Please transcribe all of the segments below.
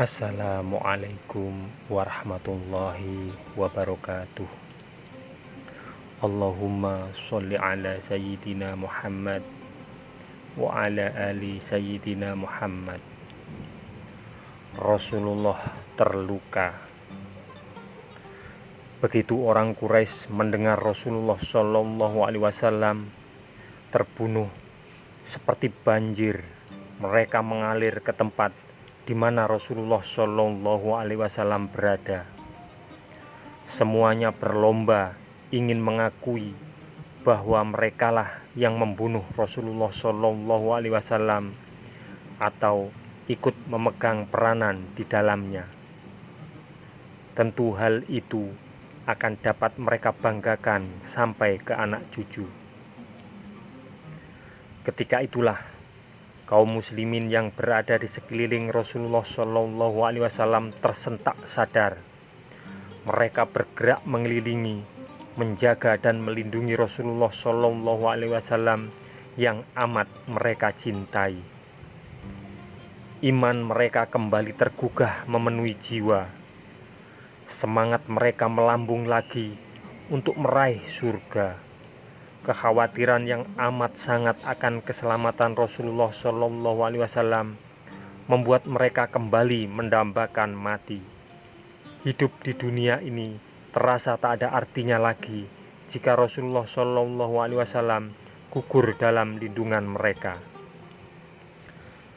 Assalamualaikum warahmatullahi wabarakatuh. Allahumma sholli ala sayyidina Muhammad wa ala ali sayyidina Muhammad. Rasulullah terluka. Begitu orang Quraisy mendengar Rasulullah Shallallahu Alaihi Wasallam terbunuh, seperti banjir mereka mengalir ke tempat di mana Rasulullah Shallallahu Alaihi Wasallam berada. Semuanya berlomba ingin mengakui bahwa merekalah yang membunuh Rasulullah Shallallahu Alaihi Wasallam atau ikut memegang peranan di dalamnya. Tentu hal itu akan dapat mereka banggakan sampai ke anak cucu. Ketika itulah kaum muslimin yang berada di sekeliling Rasulullah Shallallahu Alaihi Wasallam tersentak sadar. Mereka bergerak mengelilingi, menjaga dan melindungi Rasulullah Shallallahu Alaihi Wasallam yang amat mereka cintai. Iman mereka kembali tergugah memenuhi jiwa. Semangat mereka melambung lagi untuk meraih surga. Kekhawatiran yang amat sangat akan keselamatan Rasulullah Shallallahu Alaihi Wasallam membuat mereka kembali mendambakan mati. Hidup di dunia ini terasa tak ada artinya lagi jika Rasulullah Shallallahu Alaihi Wasallam gugur dalam lindungan mereka.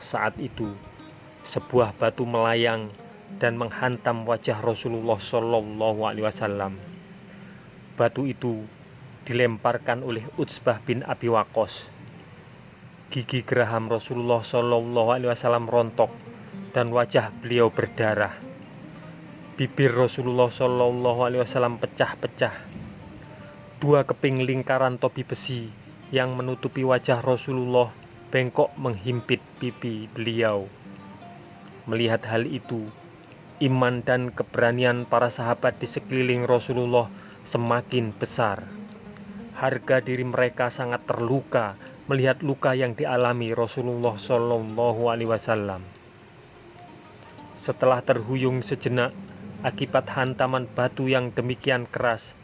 Saat itu, sebuah batu melayang dan menghantam wajah Rasulullah Shallallahu Alaihi Wasallam. Batu itu dilemparkan oleh Utsbah bin Abi Waqqas. Gigi geraham Rasulullah Shallallahu Alaihi Wasallam rontok dan wajah beliau berdarah. Bibir Rasulullah Shallallahu Alaihi Wasallam pecah-pecah. Dua keping lingkaran topi besi yang menutupi wajah Rasulullah bengkok menghimpit pipi beliau. Melihat hal itu, iman dan keberanian para sahabat di sekeliling Rasulullah semakin besar. Harga diri mereka sangat terluka melihat luka yang dialami Rasulullah Shallallahu Alaihi Wasallam. Setelah terhuyung sejenak akibat hantaman batu yang demikian keras,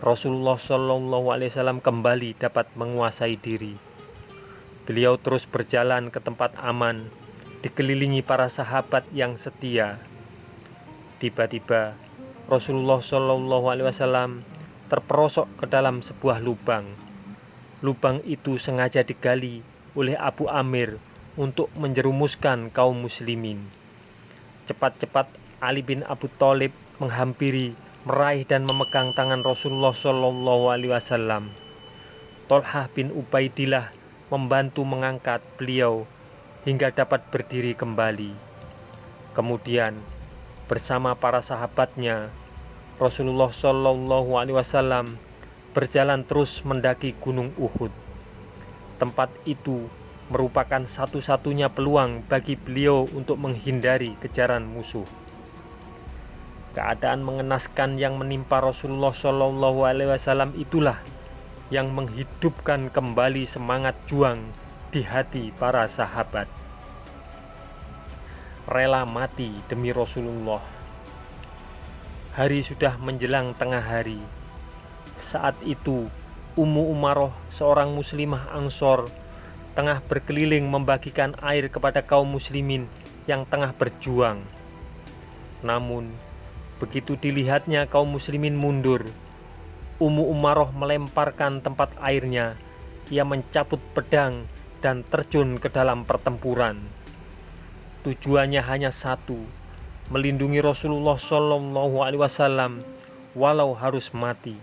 Rasulullah Shallallahu Alaihi Wasallam kembali dapat menguasai diri. Beliau terus berjalan ke tempat aman, dikelilingi para sahabat yang setia. Tiba-tiba Rasulullah Shallallahu Alaihi Wasallam terperosok ke dalam sebuah lubang. Lubang itu sengaja digali oleh Abu Amir untuk menjerumuskan kaum muslimin. Cepat-cepat Ali bin Abi Thalib menghampiri, meraih dan memegang tangan Rasulullah Shallallahu Alaihi Wasallam. Tolhah bin Ubaidillah membantu mengangkat beliau hingga dapat berdiri kembali. Kemudian bersama para sahabatnya, Rasulullah Shallallahu Alaihi Wasallam berjalan terus mendaki Gunung Uhud. Tempat itu merupakan satu-satunya peluang bagi beliau untuk menghindari kejaran musuh. Keadaan mengenaskan yang menimpa Rasulullah Shallallahu Alaihi Wasallam itulah yang menghidupkan kembali semangat juang di hati para sahabat. Rela mati demi Rasulullah. Hari sudah menjelang tengah hari. Saat itu Ummu Umaroh, seorang muslimah Ansor, tengah berkeliling membagikan air kepada kaum muslimin yang tengah berjuang. Namun begitu dilihatnya kaum muslimin mundur, Ummu Umaroh melemparkan tempat airnya. Ia mencabut pedang dan terjun ke dalam pertempuran. Tujuannya hanya satu, melindungi Rasulullah Shallallahu Alaihi Wasallam walau harus mati.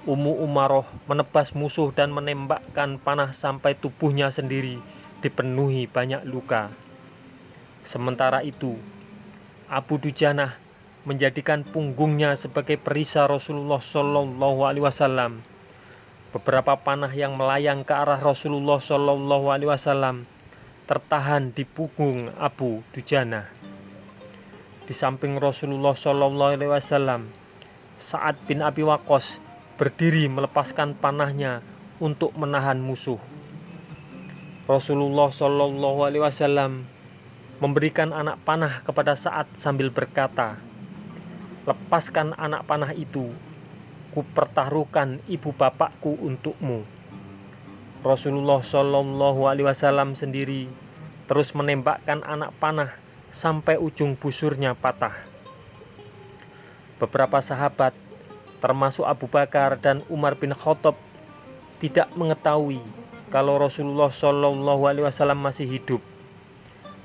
Ummu Umaroh menebas musuh dan menembakkan panah sampai tubuhnya sendiri dipenuhi banyak luka. Sementara itu, Abu Dujanah menjadikan punggungnya sebagai perisai Rasulullah Shallallahu Alaihi Wasallam. Beberapa panah yang melayang ke arah Rasulullah Shallallahu Alaihi Wasallam tertahan di punggung Abu Dujanah. Di samping Rasulullah Shallallahu Alaihi Wasallam, Sa'ad bin Abi Waqqas berdiri melepaskan panahnya untuk menahan musuh. Rasulullah Shallallahu Alaihi Wasallam memberikan anak panah kepada Sa'ad sambil berkata, "Lepaskan anak panah itu, kupertaruhkan ibu bapakku untukmu." Rasulullah Shallallahu Alaihi Wasallam sendiri terus menembakkan anak panah sampai ujung busurnya patah. Beberapa sahabat, termasuk Abu Bakar dan Umar bin Khattab, tidak mengetahui kalau Rasulullah Shallallahu Alaihi Wasallam masih hidup.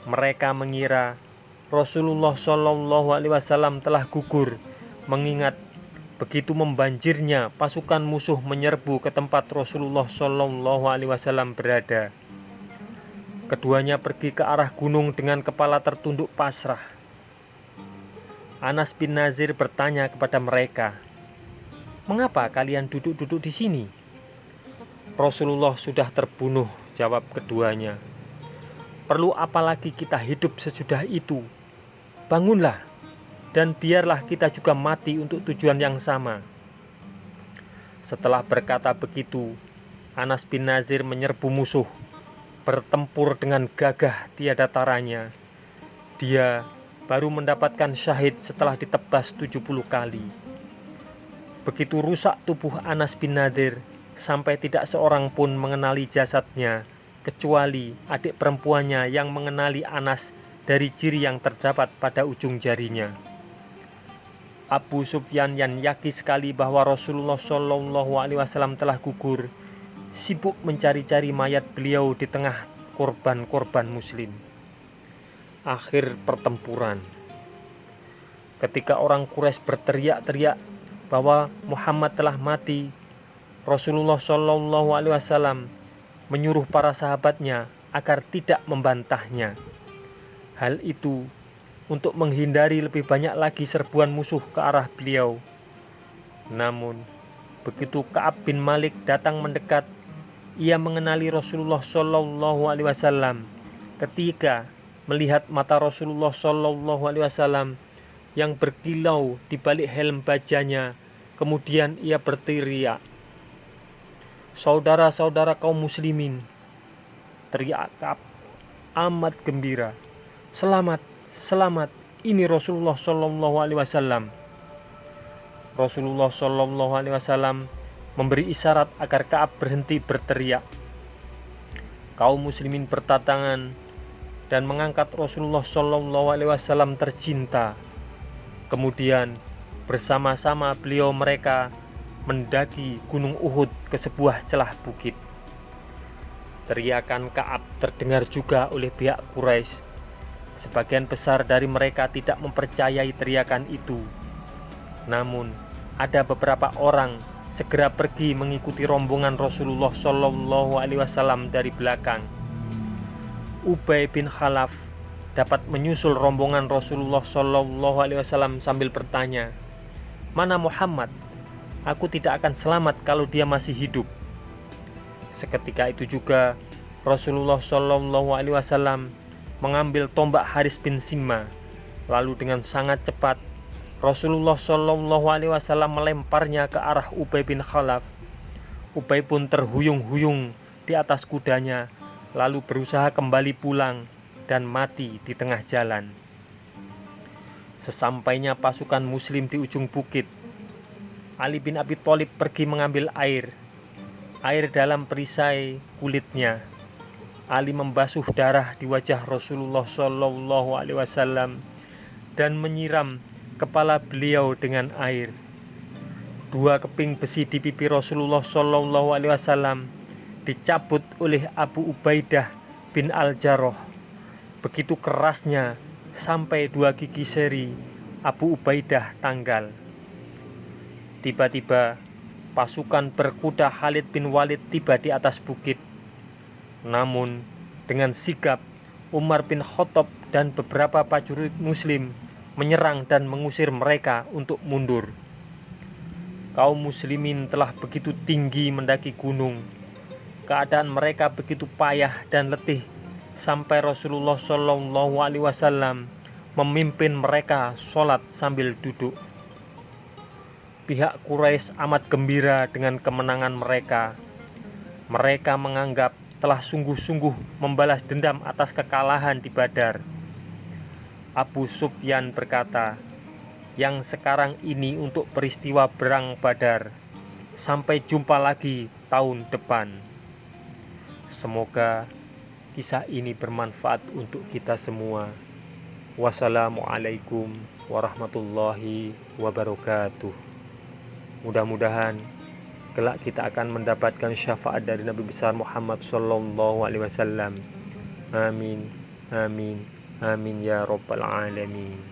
Mereka mengira Rasulullah Shallallahu Alaihi Wasallam telah gugur, mengingat begitu membanjirnya pasukan musuh menyerbu ke tempat Rasulullah Shallallahu Alaihi Wasallam berada. Keduanya pergi ke arah gunung dengan kepala tertunduk pasrah. Anas bin Nazir bertanya kepada mereka, "Mengapa kalian duduk-duduk di sini?" "Rasulullah sudah terbunuh," jawab keduanya. "Perlu apa lagi kita hidup sesudah itu? Bangunlah, dan biarlah kita juga mati untuk tujuan yang sama." Setelah berkata begitu, Anas bin Nazir menyerbu musuh, bertempur dengan gagah tiada taranya. Dia baru mendapatkan syahid setelah ditebas 70 kali. Begitu rusak tubuh Anas bin Nazir, sampai tidak seorang pun mengenali jasadnya, kecuali adik perempuannya yang mengenali Anas dari ciri yang terdapat pada ujung jarinya. Abu Sufyan yang yakin sekali bahwa Rasulullah Shallallahu Alaihi Wasallam telah gugur, sibuk mencari-cari mayat beliau di tengah korban-korban muslim. Akhir pertempuran, ketika orang Quraisy berteriak-teriak bahwa Muhammad telah mati, Rasulullah Shallallahu Alaihi Wasallam menyuruh para sahabatnya agar tidak membantahnya. Hal itu untuk menghindari lebih banyak lagi serbuan musuh ke arah beliau. Namun, begitu Ka'ab bin Malik datang mendekat, ia mengenali Rasulullah Shallallahu Alaihi Wasallam ketika melihat mata Rasulullah Shallallahu Alaihi Wasallam yang berkilau di balik helm bajanya. Kemudian ia berteriak, "Saudara-saudara kaum muslimin!" Teriak Ka'ab amat gembira, "Selamat, selamat, ini Rasulullah Shallallahu Alaihi Wasallam." Rasulullah Shallallahu Alaihi Wasallam memberi isyarat agar Ka'ab berhenti berteriak. Kaum muslimin berdatangan dan mengangkat Rasulullah Shallallahu Alaihi Wasallam tercinta. Kemudian bersama-sama beliau mereka mendaki Gunung Uhud ke sebuah celah bukit. Teriakan Ka'ab terdengar juga oleh pihak Quraisy. Sebagian besar dari mereka tidak mempercayai teriakan itu. Namun, ada beberapa orang segera pergi mengikuti rombongan Rasulullah Shallallahu Alaihi Wasallam dari belakang. Ubay bin Khalaf dapat menyusul rombongan Rasulullah Shallallahu Alaihi Wasallam sambil bertanya, "Mana Muhammad? Aku tidak akan selamat kalau dia masih hidup." Seketika itu juga Rasulullah Shallallahu Alaihi Wasallam mengambil tombak Haris bin Simma, lalu dengan sangat cepat Rasulullah Shallallahu Alaihi Wasallam melemparnya ke arah Ubay bin Khalaf. Ubay pun terhuyung-huyung di atas kudanya, lalu berusaha kembali pulang dan mati di tengah jalan. Sesampainya pasukan muslim di ujung bukit, Ali bin Abi Thalib pergi mengambil air dalam perisai kulitnya. Ali membasuh darah di wajah Rasulullah Shallallahu Alaihi Wasallam dan menyiram kepala beliau dengan air. 2 keping besi di pipi Rasulullah Shallallahu Alaihi Wasallam dicabut oleh Abu Ubaidah bin Al-Jarrah. Begitu kerasnya sampai 2 gigi seri Abu Ubaidah tanggal. Tiba-tiba pasukan berkuda Khalid bin Walid tiba di atas bukit. Namun dengan sigap Umar bin Khattab dan beberapa prajurit muslim menyerang dan mengusir mereka untuk mundur. Kaum muslimin telah begitu tinggi mendaki gunung. Keadaan mereka begitu payah dan letih sampai Rasulullah Shallallahu Alaihi Wasallam memimpin mereka sholat sambil duduk. Pihak Quraisy amat gembira dengan kemenangan mereka. Mereka menganggap telah sungguh-sungguh membalas dendam atas kekalahan di Badar. Abu Sufyan berkata, yang sekarang ini untuk peristiwa perang Badar. Sampai jumpa lagi tahun depan. Semoga kisah ini bermanfaat untuk kita semua. Wassalamualaikum warahmatullahi wabarakatuh. Mudah-mudahan kelak kita akan mendapatkan syafaat dari Nabi besar Muhammad sallallahu alaihi wasallam. Amin, amin, amin ya rabbal alamin.